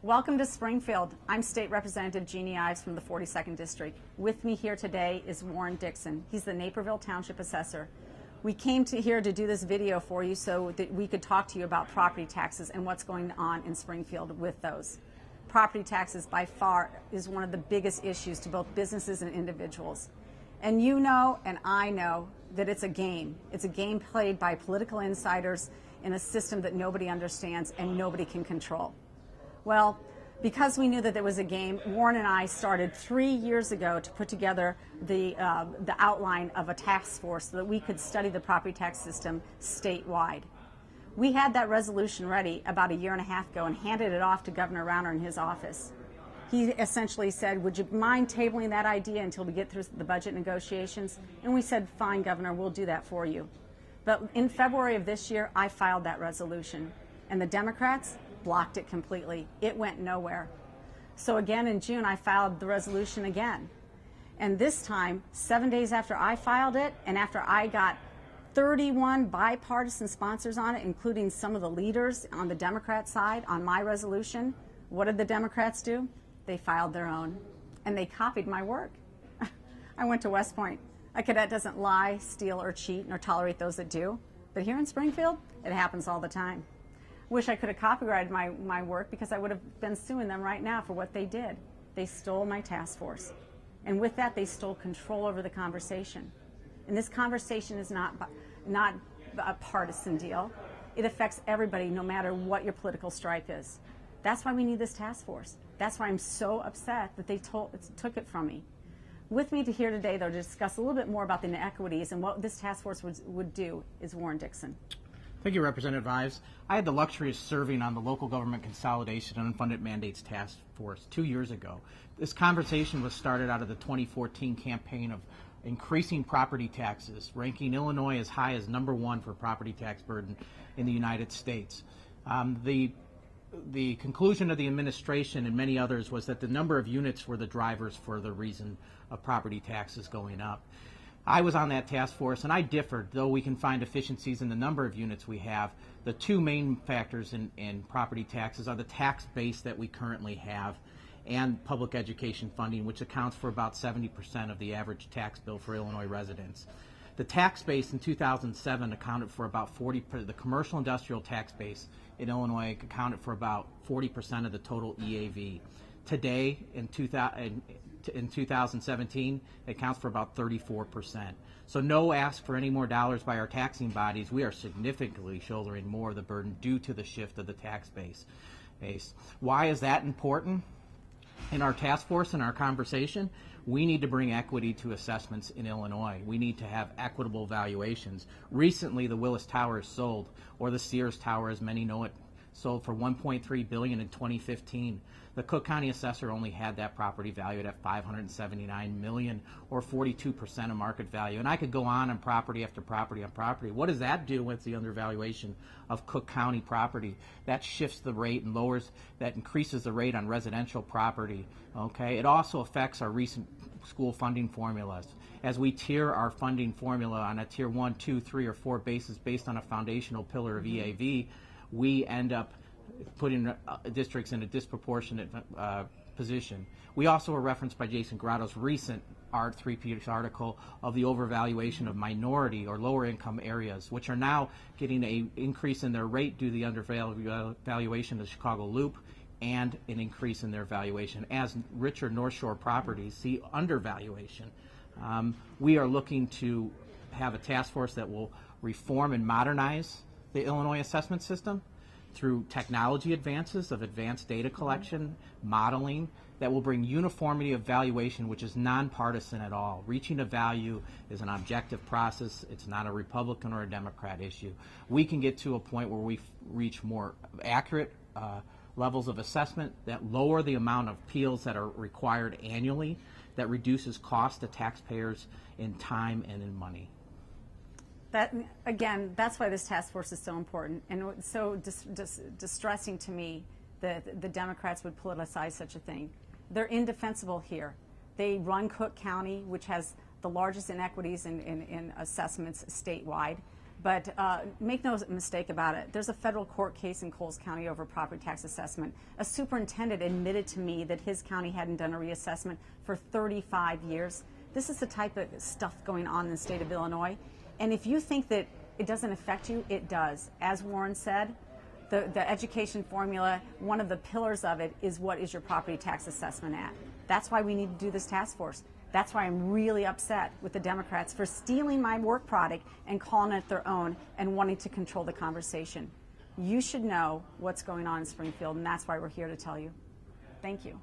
Welcome to Springfield. I'm State Representative Jeanne Ives from the 42nd District. With me here today is Warren Dixon. He's the Naperville Township Assessor. We came here to do this video for you so that we could talk to you about property taxes and what's going on in Springfield with those. Property taxes by far is one of the biggest issues to both businesses and individuals. And you know, and I know, that it's a game. It's a game played by political insiders in a system that nobody understands and nobody can control. Well, because we knew that there was a game, Warren and I started 3 years ago to put together the outline of a task force so that we could study the property tax system statewide. We had that resolution ready about a year and a half ago and handed it off to Governor Rauner in his office. He essentially said, would you mind tabling that idea until we get through the budget negotiations? And we said, fine, Governor, we'll do that for you. But in February of this year, I filed that resolution, and the Democrats blocked it completely. It went nowhere. So again in June, I filed the resolution again. And this time, 7 days after I filed it, and after I got 31 bipartisan sponsors on it, including some of the leaders on the Democrat side on my resolution, what did the Democrats do? They filed their own, and they copied my work. I went to West Point. A cadet doesn't lie, steal, or cheat, nor tolerate those that do. But here in Springfield, it happens all the time. Wish I could have copyrighted my work, because I would have been suing them right now for what they did. They stole my task force. And with that, they stole control over the conversation. And this conversation is not a partisan deal. It affects everybody, no matter what your political stripe is. That's why we need this task force. That's why I'm so upset that they took it from me. With me here today, though, to discuss a little bit more about the inequities and what this task force would do is Warren Dixon. Thank you, Representative Ives. I had the luxury of serving on the Local Government Consolidation and Unfunded Mandates Task Force 2 years ago. This conversation was started out of the 2014 campaign of increasing property taxes, ranking Illinois as high as #1 for property tax burden in the United States. The conclusion of the administration and many others was that the number of units were the drivers for the reason of property taxes going up. I was on that task force, and I differed. Though we can find efficiencies in the number of units we have, the two main factors in property taxes are the tax base that we currently have and public education funding, which accounts for about 70% of the average tax bill for Illinois residents. The tax base in 2007 accounted for about 40%. The commercial industrial tax base in Illinois accounted for about 40% of the total EAV. Today, in 2017, it accounts for about 34%. So no ask for any more dollars by our taxing bodies. We are significantly shouldering more of the burden due to the shift of the tax base. Why is that important? In our task force and our conversation, we need to bring equity to assessments in Illinois. We need to have equitable valuations. Recently, the Willis Tower is sold, or the Sears Tower, as many know it, sold for $1.3 billion in 2015. The Cook County Assessor only had that property valued at $579 million, or 42% of market value. And I could go on property after property on property. What does that do with the undervaluation of Cook County property? That shifts the rate and that increases the rate on residential property. Okay, it also affects our recent school funding formulas. As we tier our funding formula on a tier 1, 2, 3, or 4 basis based on a foundational pillar of EAV, we end up putting districts in a disproportionate position. We also were referenced by Jason Grado's recent Art 3-piece article of the overvaluation of minority or lower income areas, which are now getting an increase in their rate due to the undervaluation of the Chicago Loop and an increase in their valuation, as richer North Shore properties see undervaluation. We are looking to have a task force that will reform and modernize the Illinois assessment system through technology advances of advanced data collection, modeling, that will bring uniformity of valuation, which is nonpartisan at all. Reaching a value is an objective process. It's not a Republican or a Democrat issue. We can get to a point where we reach more accurate levels of assessment that lower the amount of appeals that are required annually, that reduces cost to taxpayers in time and in money. Again, that's why this task force is so important, and it's so distressing to me that the Democrats would politicize such a thing. They're indefensible here. They run Cook County, which has the largest inequities in assessments statewide. But make no mistake about it, there's a federal court case in Coles County over property tax assessment. A superintendent admitted to me that his county hadn't done a reassessment for 35 years. This is the type of stuff going on in the state of Illinois. And if you think that it doesn't affect you, it does. As Warren said, the education formula, one of the pillars of it is what is your property tax assessment at. That's why we need to do this task force. That's why I'm really upset with the Democrats for stealing my work product and calling it their own and wanting to control the conversation. You should know what's going on in Springfield, and that's why we're here to tell you. Thank you.